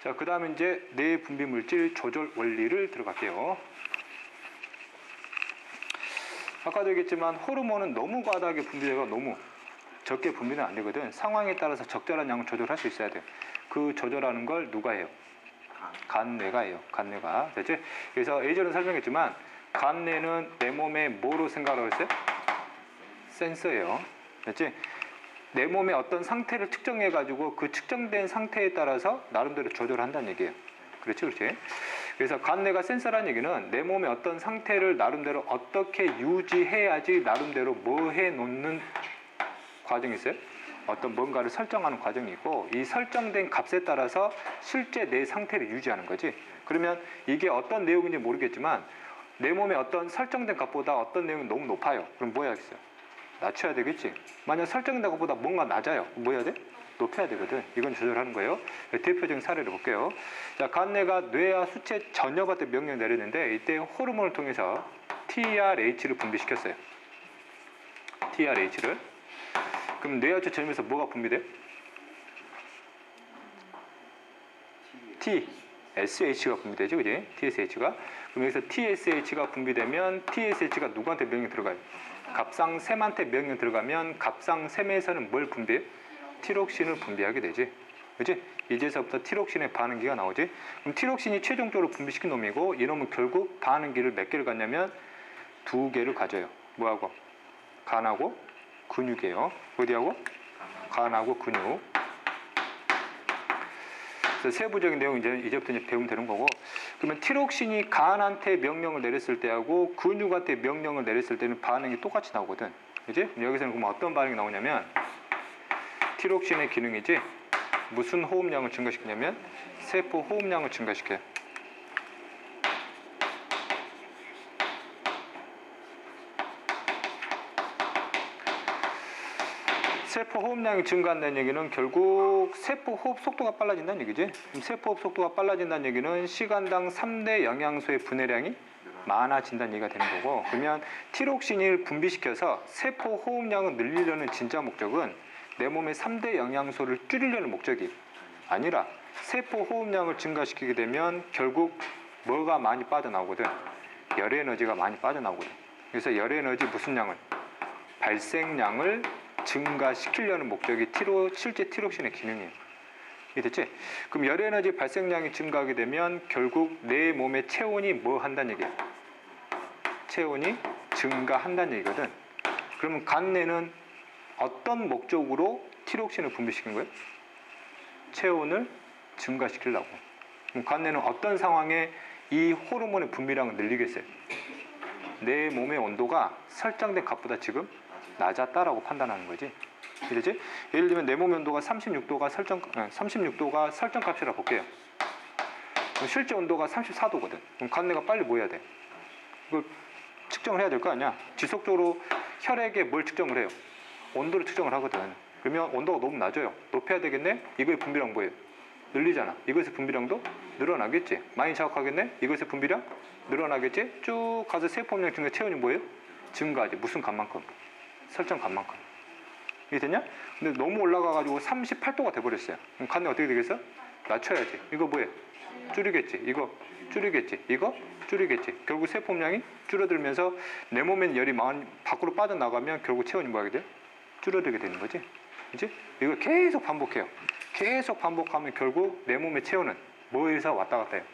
자, 그 다음에 이제 내분비물질 조절 원리를 들어갈게요. 아까도 얘기했지만 호르몬은 너무 과다하게 분비되고 너무 적게 분비는 안 되거든. 상황에 따라서 적절한 양을 조절할 수 있어야 돼. 그 조절하는 걸 누가 해요? 간뇌가 해요. 간뇌가. 됐지? 그래서 예전에 설명했지만 간뇌는 내 몸에 뭐로 생각을 했어요? 센서예요. 됐지? 내 몸의 어떤 상태를 측정해가지고 그 측정된 상태에 따라서 나름대로 조절한다는 얘기예요. 그렇지, 그렇지? 그래서 간뇌가 센서라는 얘기는 내 몸의 어떤 상태를 나름대로 어떻게 유지해야지 나름대로 뭐 해놓는 과정이 있어요? 어떤 뭔가를 설정하는 과정이 있고 이 설정된 값에 따라서 실제 내 상태를 유지하는 거지. 그러면 이게 어떤 내용인지 모르겠지만 내 몸의 어떤 설정된 값보다 어떤 내용이 너무 높아요. 그럼 뭐 해야겠어요? 낮춰야 되겠지. 만약 설정된 것보다 뭔가 낮아요. 뭐 해야 돼? 높여야 되거든. 이건 조절하는 거예요. 대표적인 사례를 볼게요. 자, 간뇌가 뇌와 수체 전엽한테 명령을 내렸는데 이때 호르몬을 통해서 TRH를 분비시켰어요. TRH를. 그럼 뇌와 수체 전엽에서 뭐가 분비돼요? TSH가 분비되죠, 그지? TSH가. 그럼 여기서 TSH가 분비되면 TSH가 누구한테 명령 들어가요? 갑상샘한테 명령 들어가면 갑상샘에서는 뭘 분비해요? 티록신을 분비하게 되지. 그치? 이제서부터 티록신의 반응기가 나오지. 그럼 티록신이 최종적으로 분비시킨 놈이고 이 놈은 결국 반응기를 몇 개를 갖냐면 2개를 가져요. 뭐하고? 간하고 근육이에요. 어디하고? 간하고 근육. 그래서 세부적인 내용 이제부터 배우면 되는 거고. 그러면 티록신이 간한테 명령을 내렸을 때하고 근육한테 명령을 내렸을 때는 반응이 똑같이 나오거든. 그치? 여기서는 그럼 어떤 반응이 나오냐면 티록신의 기능이지 무슨 호흡량을 증가시키냐면 세포 호흡량을 증가시켜요. 세포 호흡량이 증가한다는 얘기는 결국 세포 호흡 속도가 빨라진다는 얘기지. 그럼 세포 호흡 속도가 빨라진다는 얘기는 시간당 3대 영양소의 분해량이 많아진다는 얘기가 되는 거고, 그러면 티록신을 분비시켜서 세포 호흡량을 늘리려는 진짜 목적은 내 몸의 3대 영양소를 줄이려는 목적이 아니라 세포 호흡량을 증가시키게 되면 결국 뭐가 많이 빠져나오거든? 열에너지가 많이 빠져나오거든. 그래서 열에너지 무슨 양을? 발생량을 증가시키려는 목적이 실제 티록신의 기능이에요. 이해됐지? 그럼 열에너지 발생량이 증가하게 되면 결국 내 몸의 체온이 뭐 한다는 얘기예요? 체온이 증가한다는 얘기거든. 그러면 간뇌는 어떤 목적으로 티록신을 분비시킨 거예요? 체온을 증가시키려고. 그럼 간뇌는 어떤 상황에 이 호르몬의 분비량을 늘리겠어요? 내 몸의 온도가 설정된 값보다 지금 낮았다라고 판단하는 거지. 그렇지? 예를 들면 내 몸의 온도가 36도가 설정 값이라 볼게요. 그럼 실제 온도가 34도거든. 그럼 간뇌가 빨리 뭐 해야 돼? 이걸 측정을 해야 될 거 아니야? 지속적으로 혈액에 뭘 측정을 해요? 온도를 측정을 하거든. 그러면 온도가 너무 낮아요. 높여야 되겠네? 이거의 분비량 뭐예요? 늘리잖아. 이것의 분비량도 늘어나겠지. 많이 자극하겠네? 이것의 분비량 늘어나겠지? 쭉 가서 세포합량 증가, 체온이 뭐예요? 증가하지. 무슨 값만큼? 설정 값만큼. 이해됐냐? 근데 너무 올라가가지고 38도가 돼버렸어요. 그럼 간뇌 어떻게 되겠어? 낮춰야지. 이거 뭐예요? 줄이겠지. 이거 줄이겠지. 이거 줄이겠지. 결국 세포합량이 줄어들면서 내 몸에 열이 밖으로 빠져나가면 결국 체온이 뭐 하게 돼요? 줄어들게 되는 거지. 그치? 이걸 계속 반복해요. 계속 반복하면 결국 내 몸의 체온은 뭐에서 왔다 갔다 해요?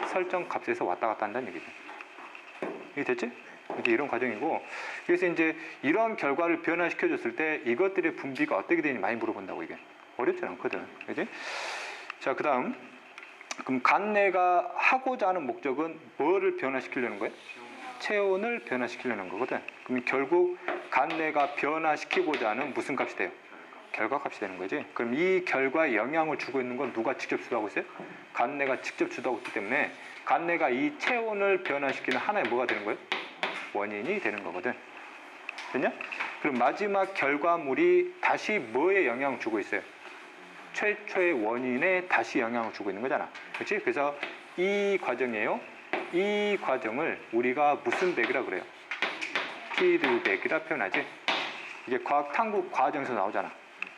설정 값에서 왔다 갔다 한다는 얘기죠. 이게 됐지? 이제 이런 과정이고, 그래서 이제 이런 결과를 변화시켜줬을 때 이것들의 분비가 어떻게 되는지 많이 물어본다고. 이게 어렵지 않거든. 그치? 자, 그 다음. 그럼 간뇌가 하고자 하는 목적은 뭐를 변화시키려는 거예요? 체온을 변화시키려는 거거든. 그럼 결국 간뇌가 변화시키고자 하는 무슨 값이 돼요? 결과값이 되는 거지. 그럼 이 결과에 영향을 주고 있는 건 누가 직접 주도하고 있어요? 간뇌가 직접 주도하고 있기 때문에 간뇌가 이 체온을 변화시키는 하나의 뭐가 되는 거예요? 원인이 되는 거거든. 됐냐? 그럼 마지막 결과물이 다시 뭐에 영향을 주고 있어요? 최초의 원인에 다시 영향을 주고 있는 거잖아. 그렇지? 그래서 이 과정이에요. 이 과정을 우리가 무슨 백이라 그래요? 피드백이라 표현하지. 이게 과학 탐구 과정에서 나오잖아.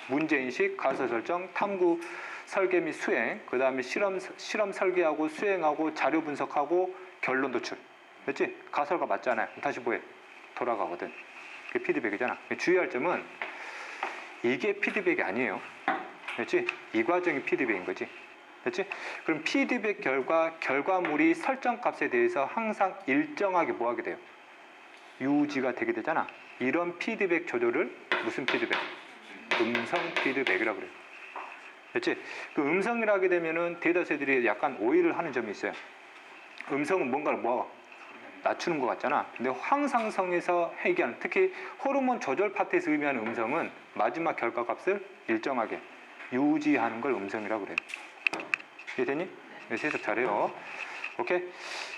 문제인식, 가설 설정, 탐구 설계 및 수행, 그 다음에 실험 설계하고 수행하고 자료 분석하고 결론 도출. 그렇지? 가설과 맞잖아요. 다시 뭐해? 돌아가거든. 그게 피드백이잖아. 주의할 점은 이게 피드백이 아니에요. 그렇지? 이 과정이 피드백인 거지. 그렇지? 그럼 피드백 결과물이 설정 값에 대해서 항상 일정하게 뭐 하게 돼요? 유지가 되게 되잖아. 이런 피드백 조절을 무슨 피드백? 음성 피드백이라고 그래요. 그렇지? 그 음성이라 하게 되면은 데이터셋들이 약간 오해를 하는 점이 있어요. 음성은 뭔가를 낮추는 것 같잖아. 근데 황상성에서 얘기하는, 특히 호르몬 조절 파트에서 의미하는 음성은 마지막 결과값을 일정하게 유지하는 걸 음성이라고 그래요. 이해되니? 그래서 해석 잘해요. 오케이?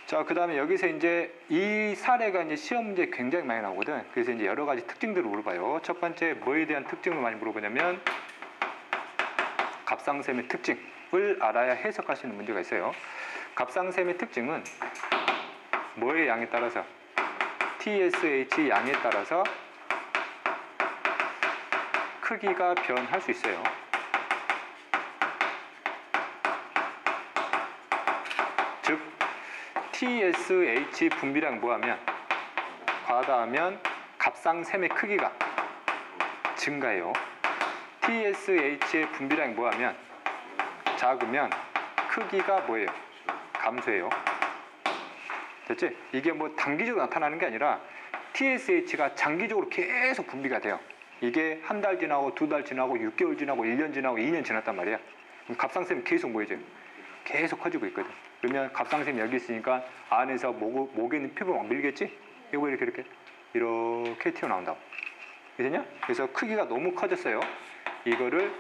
자, 그 다음에 여기서 이제 이 사례가 이제 시험 문제 굉장히 많이 나오거든. 그래서 이제 여러 가지 특징들을 물어봐요. 첫 번째, 뭐에 대한 특징을 많이 물어보냐면, 값상셈의 특징을 알아야 해석할 수 있는 문제가 있어요. 값상셈의 특징은 뭐의 양에 따라서? TSH 양에 따라서 크기가 변할 수 있어요. 즉 TSH 분비량 뭐하면 과다하면 값상셈의 크기가 증가해요. TSH의 분비량이 뭐하면 작으면 크기가 뭐예요? 감소해요. 됐지? 이게 뭐 단기적으로 나타나는 게 아니라 TSH가 장기적으로 계속 분비가 돼요. 이게 한 달 지나고 2달 지나고 6개월 지나고 1년 지나고 2년 지났단 말이야. 그럼 값상셈이 계속 뭐예요? 계속 커지고 있거든. 그러면 값상셈이 여기 있으니까 안에서 목에 있는 피부가 막 밀겠지? 이거 이렇게 튀어나온다고. 이해되냐? 그래서 크기가 너무 커졌어요. 이거를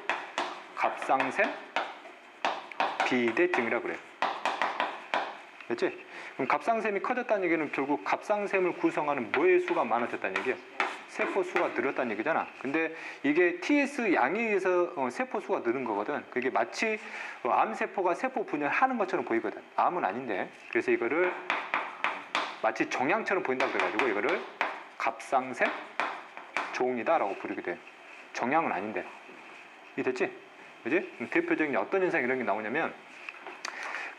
값상셈 비대증이라고 그래요. 됐지? 그럼 값상셈이 커졌다는 얘기는 결국 값상셈을 구성하는 뭐의 수가 많아졌다는 얘기예요. 세포 수가 늘었다는 얘기잖아. 근데 이게 TS 양에 의해서 세포 수가 늘은 거거든. 그게 마치 암세포가 세포 분열하는 것처럼 보이거든. 암은 아닌데. 그래서 이거를 마치 종양처럼 보인다고 그래가지고 이거를 값상셈 종이다라고 부르게 돼. 종양은 아닌데. 이해됐지? 그지? 대표적인 어떤 현상이 이런 게 나오냐면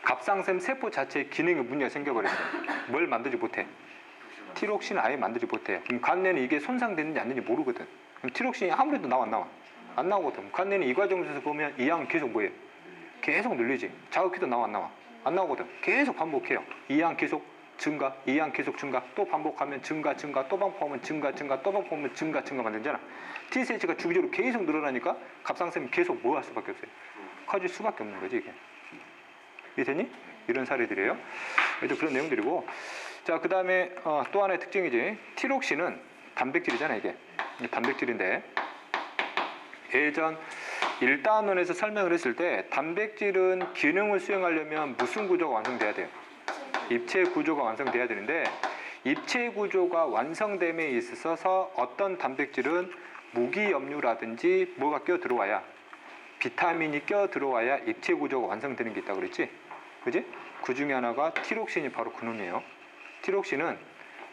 값상셈 세포 자체의 기능에 문제가 생겨버렸어요. 뭘 만들지 못해? 티록신을 아예 만들지 못해. 그럼 간내는 이게 손상됐는지 안 됐는지 모르거든. 그럼 티록신이 아무래도 안 나와? 안 나오거든. 간내는 이 과정에서 보면 이 양은 계속 뭐예요? 계속 늘리지. 자극해도 안 나와? 안 나오거든. 계속 반복해요. 이 양 계속 증가, 이 양 계속 증가, 또 반복하면 증가, 또 반복하면 증가, 또 반복하면 증가 만들잖아. TSH가 주기적으로 계속 늘어나니까 값상셈이 계속 뭐 할 수밖에 없어요? 커질 수밖에 없는 거지, 이게. 이해되니? 이런 사례들이에요. 그래도 그런 내용들이고. 자, 그 다음에 또 하나의 특징이지. 티록신은 단백질이잖아, 이게. 단백질인데 예전 1단원에서 설명을 했을 때 단백질은 기능을 수행하려면 무슨 구조가 완성돼야 돼요? 입체 구조가 완성돼야 되는데 입체 구조가 완성됨에 있어서 어떤 단백질은 무기염류라든지 뭐가 껴 들어와야 비타민이 껴 들어와야 입체 구조가 완성되는 게 있다고 그랬지? 그지? 그 중에 하나가 티록신이 바로 그놈이에요. 티록신은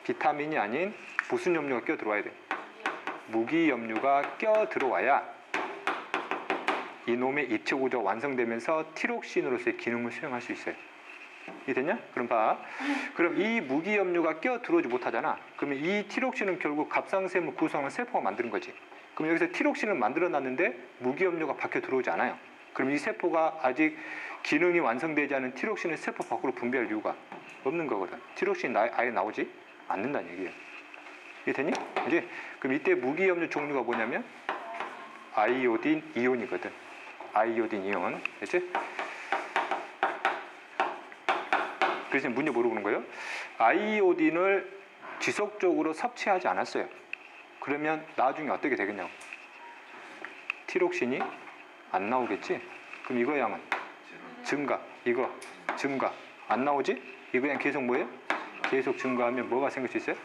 비타민이 아닌 무슨 염류가 껴 들어와야 돼? 무기염류가 껴 들어와야 이놈의 입체 구조가 완성되면서 티록신으로서의 기능을 수행할 수 있어요. 이해됐냐? 그럼 봐. 그럼 이 무기염류가 껴 들어오지 못하잖아. 그러면 이 티록신은 결국 값상셈을 구성하는 세포가 만드는 거지. 그럼 여기서 티록신을 만들어놨는데 무기염류가 밖에 들어오지 않아요. 그럼 이 세포가 아직 기능이 완성되지 않은 티록신을 세포 밖으로 분비할 이유가 없는 거거든. 티록신이 아예 나오지 않는다는 얘기예요. 이해되니? 그지? 그럼 이때 무기염류 종류가 뭐냐면 아이오딘 이온이거든. 아이오딘 이온. 됐지? 그래서 문제 물어보는 거예요. 아이오딘을 지속적으로 섭취하지 않았어요. 그러면 나중에 어떻게 되겠냐고. 티록신이 안 나오겠지? 그럼 이거 양은 증가, 이거 증가 안 나오지? 이거 양 계속 뭐예요? 계속 증가하면 뭐가 생길 수 있어요?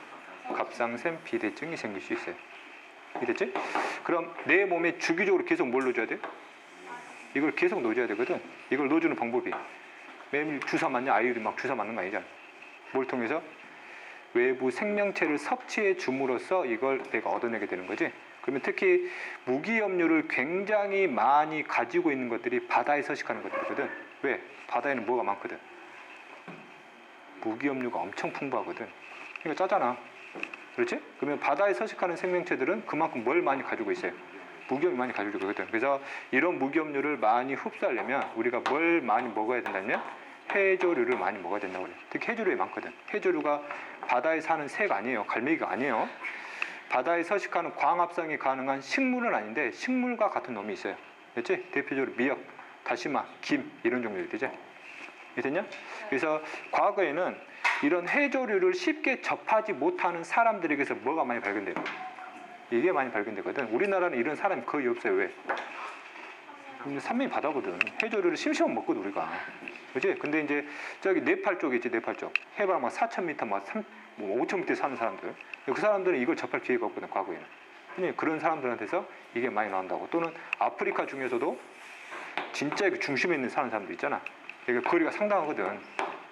갑상샘 비대증이 생길 수 있어요. 이해됐지? 그럼 내 몸에 주기적으로 계속 뭘 넣어줘야 돼? 이걸 계속 넣어줘야 되거든. 이걸 넣어주는 방법이 매일 주사 맞냐? 아이들이 막 주사 맞는 거 아니잖아. 뭘 통해서? 외부 생명체를 섭취해 줌으로써 이걸 내가 얻어내게 되는 거지. 그러면 특히 무기염류를 굉장히 많이 가지고 있는 것들이 바다에 서식하는 것들이거든. 왜? 바다에는 뭐가 많거든. 무기염류가 엄청 풍부하거든. 그러니까 짜잖아. 그렇지? 그러면 바다에 서식하는 생명체들은 그만큼 뭘 많이 가지고 있어요? 무기염류 많이 가지고 있거든. 그래서 이런 무기염류를 많이 흡수하려면 우리가 뭘 많이 먹어야 된다면 해조류를 많이 먹어야 된다고 그래요. 특히 해조류에 많거든. 해조류가 바다에 사는 새가 아니에요. 갈매기가 아니에요. 바다에 서식하는 광합성이 가능한 식물은 아닌데 식물과 같은 놈이 있어요. 됐지? 대표적으로 미역, 다시마, 김 이런 종류들이죠. 이해됐냐? 그래서 과거에는 이런 해조류를 쉽게 접하지 못하는 사람들에게서 뭐가 많이 발견돼요? 이게 많이 발견되거든. 우리나라는 이런 사람이 거의 없어요. 왜? 산맥이 바다거든. 해조류를 심심하면 먹거든 우리가. 그렇지? 근데 이제 저기 네팔 쪽에 있지. 네팔 쪽 해발 막 4,000m, 막 5,000m 사는 사람들. 그 사람들은 이걸 접할 기회가 없거든 과거에는. 근데 그런 사람들한테서 이게 많이 나온다고. 또는 아프리카 중에서도 진짜 그 중심에 있는 사는 사람들 있잖아. 이게 거리가 상당하거든.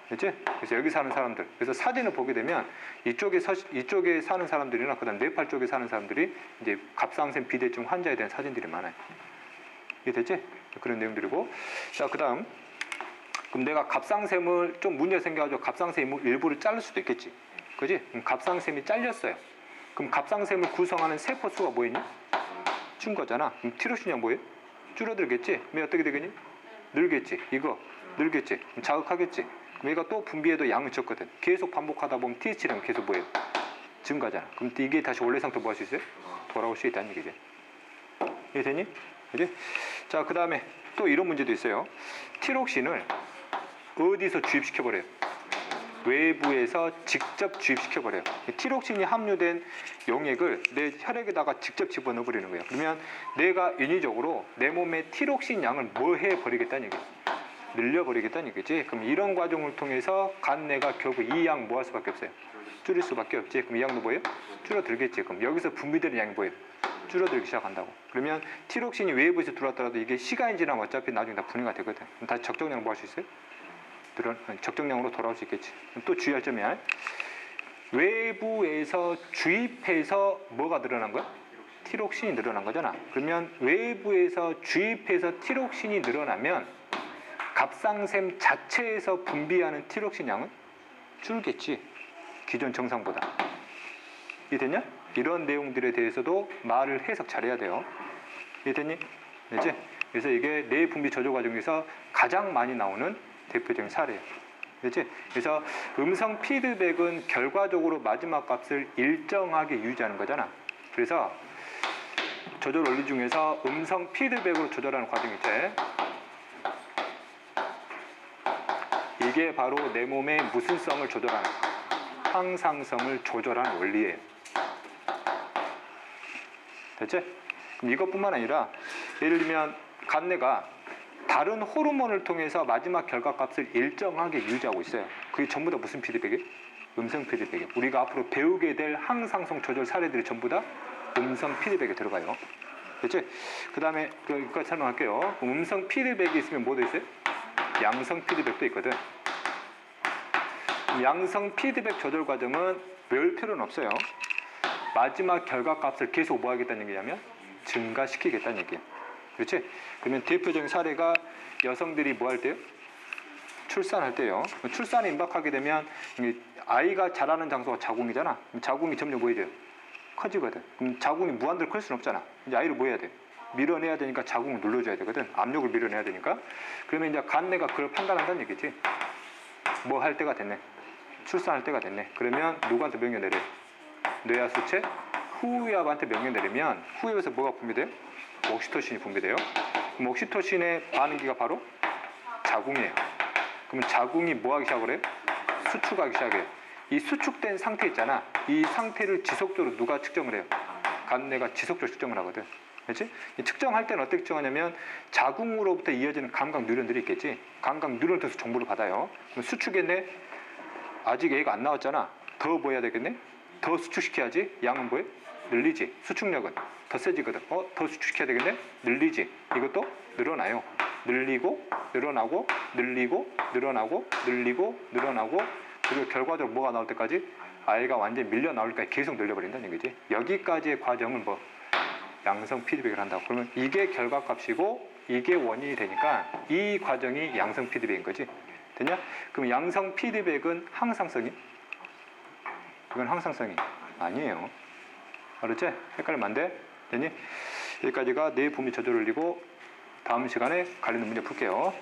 그렇지? 그래서 여기 사는 사람들. 그래서 사진을 보게 되면 이쪽에 사는 사람들이나 그다음 네팔 쪽에 사는 사람들이 이제 갑상선 비대증 환자에 대한 사진들이 많아요. 이해됐지? 그런 내용들이고. 자, 그다음 그럼 내가 갑상샘을 좀 문제 생겨가지고 갑상샘 일부를 자를 수도 있겠지. 그지? 그럼 갑상샘이 잘렸어요. 그럼 갑상샘을 구성하는 세포 수가 뭐였니? 준 거잖아. 그럼 티로신이 뭐예요? 줄어들겠지? 그럼 어떻게 되겠니? 늘겠지. 이거 늘겠지. 그럼 자극하겠지. 그럼 얘가 또 분비해도 양은 적거든. 계속 반복하다 보면 TH랑 계속 뭐예요? 증가잖아. 그럼 이게 다시 원래 상태로 뭐 할 수 있어요? 돌아올 수 있다는 얘기지. 이해되니? 그지? 자, 그 다음에 또 이런 문제도 있어요. 티록신을 어디서 주입시켜버려요? 외부에서 직접 주입시켜버려요. 티록신이 함유된 용액을 내 혈액에다가 직접 집어넣어버리는 거예요. 그러면 내가 인위적으로 내 몸에 티록신 양을 뭐 해버리겠다는 얘기예요? 늘려버리겠다는 얘기지. 그럼 이런 과정을 통해서 간내가 결국 이 양 뭐 할 수밖에 없어요? 줄일 수밖에 없지. 그럼 이 양도 뭐예요? 줄어들겠지. 그럼 여기서 분비되는 양이 뭐예요? 줄어들기 시작한다고. 그러면 티록신이 외부에서 들어왔더라도 이게 시간이 지나면 어차피 나중에 다 분해가 되거든. 그럼 다시 적정량 뭐 할 수 있어요? 적정량으로 돌아올 수 있겠지. 또 주의할 점이야. 외부에서 주입해서 뭐가 늘어난 거야? 티록신이 늘어난 거잖아. 그러면 외부에서 주입해서 티록신이 늘어나면 갑상샘 자체에서 분비하는 티록신 양은 줄겠지. 기존 정상보다. 이해됐냐? 이런 내용들에 대해서도 말을 해석 잘해야 돼요. 이해됐니? 됐지? 그래서 이게 뇌 분비 저조 과정에서 가장 많이 나오는 대표적인 사례예요. 됐지? 그래서 음성 피드백은 결과적으로 마지막 값을 일정하게 유지하는 거잖아. 그래서 조절 원리 중에서 음성 피드백으로 조절하는 과정이 있지. 이게 바로 내 몸의 무슨 성을 조절하는, 항상성을 조절하는 원리예요. 됐지? 그럼 이것뿐만 아니라 예를 들면 간내가 다른 호르몬을 통해서 마지막 결과값을 일정하게 유지하고 있어요. 그게 전부 다 무슨 피드백이에요? 음성 피드백이에요. 우리가 앞으로 배우게 될 항상성 조절 사례들이 전부 다 음성 피드백에 들어가요. 됐지? 그 다음에 이거 설명할게요. 음성 피드백이 있으면 뭐도 있어요? 양성 피드백도 있거든. 양성 피드백 조절 과정은 외울 필요는 없어요. 마지막 결과값을 계속 뭐 하겠다는 얘기냐면 증가시키겠다는 얘기예요. 그렇지? 그러면 대표적인 사례가 여성들이 뭐 할 때요? 출산할 때요. 출산에 임박하게 되면 아이가 자라는 장소가 자궁이잖아. 자궁이 점점 뭐 해야 돼요? 커지거든. 그럼 자궁이 무한대로 클 수는 없잖아. 이제 아이를 뭐 해야 돼? 밀어내야 되니까 자궁을 눌러줘야 되거든. 압력을 밀어내야 되니까. 그러면 이제 간내가 그걸 판단한다는 얘기지. 뭐 할 때가 됐네. 출산할 때가 됐네. 그러면 누구한테 명령 내려요? 뇌하수체 후엽한테 명령 내리면 후엽에서 뭐가 분비돼요? 옥시토신이 분비돼요. 그럼 옥시토신의 반응기가 바로 자궁이에요. 그러면 자궁이 뭐 하기 시작을 해요? 수축하기 시작해요. 이 수축된 상태 있잖아. 이 상태를 지속적으로 누가 측정을 해요? 간내가 지속적으로 측정을 하거든. 그렇지? 측정할 때는 어떻게 측정하냐면 자궁으로부터 이어지는 감각 뉴런들이 있겠지. 감각 뉴런을 통해서 정보를 받아요. 그럼 수축했네. 아직 애가 안 나왔잖아. 더 뭐 해야 되겠네? 더 수축시켜야지. 양은 뭐예요? 늘리지. 수축력은 더 세지거든. 더 수축시켜야 되겠네? 늘리지. 이것도 늘어나요. 늘리고 늘어나고 늘리고 늘어나고 늘리고 늘어나고 그리고 결과적으로 뭐가 나올 때까지 아이가 완전히 밀려 나올 때까지 계속 늘려버린다는 얘기지. 여기까지의 과정을 뭐 양성 피드백을 한다고. 그러면 이게 결과값이고 이게 원인이 되니까 이 과정이 양성 피드백인 거지. 됐냐? 그럼 양성 피드백은 항상성이? 이건 항상성이 아니에요. 알았지? 헷갈리면 안 돼. 됐니? 여기까지가 내 분비 저절을 올리고 다음 시간에 관련 문제 풀게요.